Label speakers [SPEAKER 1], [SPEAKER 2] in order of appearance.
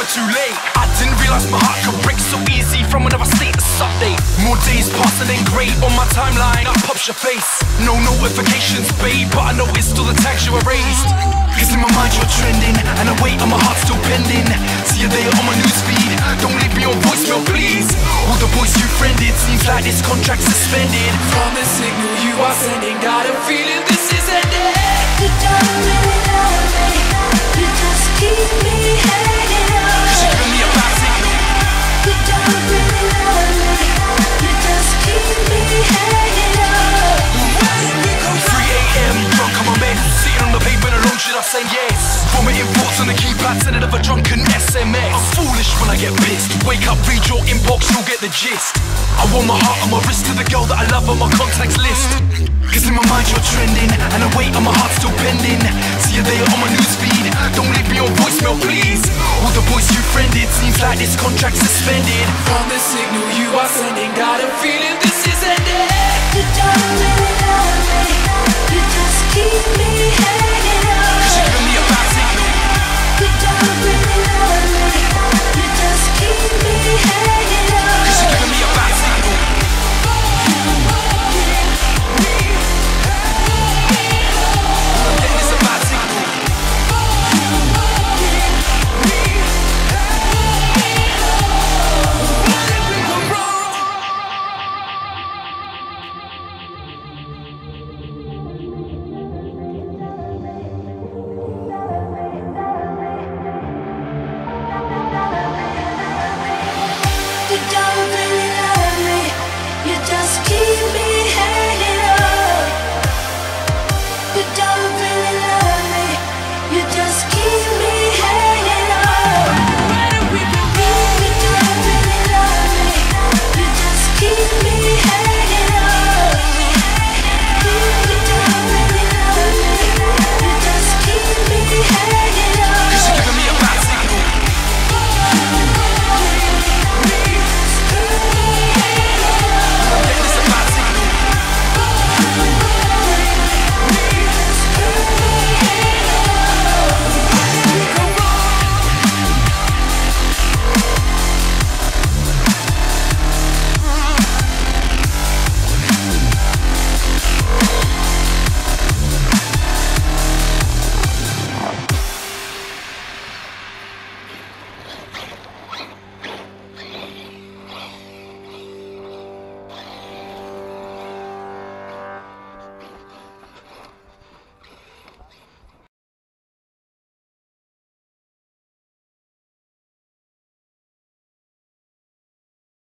[SPEAKER 1] too late. I didn't realize my heart could break so easy from another status update. More days passing than great on my timeline, up pops your face. No notifications, babe, but I noticed all the tags you erased. Cause in my mind you're trending, and I wait and my heart's still bending. See you there on my newsfeed, don't leave me on voicemail please. All the boys you friended, seems like this contract's suspended. From the signal you are sending, got a feeling this is ending.
[SPEAKER 2] You don't really love me, you just keep me hanging on.
[SPEAKER 1] Cause you're giving me a bad signal.
[SPEAKER 2] You don't really love me, you just keep me hanging on.
[SPEAKER 1] 3 AM, drunk on my bed, sitting on the pavement alone, should I say yes? Vomiting thoughts on the keypad, sending of a drunken SMS. I'm foolish when I get pissed. Wake up, read your inbox, you'll get the gist. I want my heart on my wrist to the girl that I love on my contacts list. Cause in my mind you're trending, and I wait and my heart's still pending. See you there on my newsfeed, don't leave me on voicemail please. All the boys you friended, seems like this contract's suspended. From the signal you are sending, got a feeling this is ending.
[SPEAKER 2] You don't really love me, you just keep me hanging on.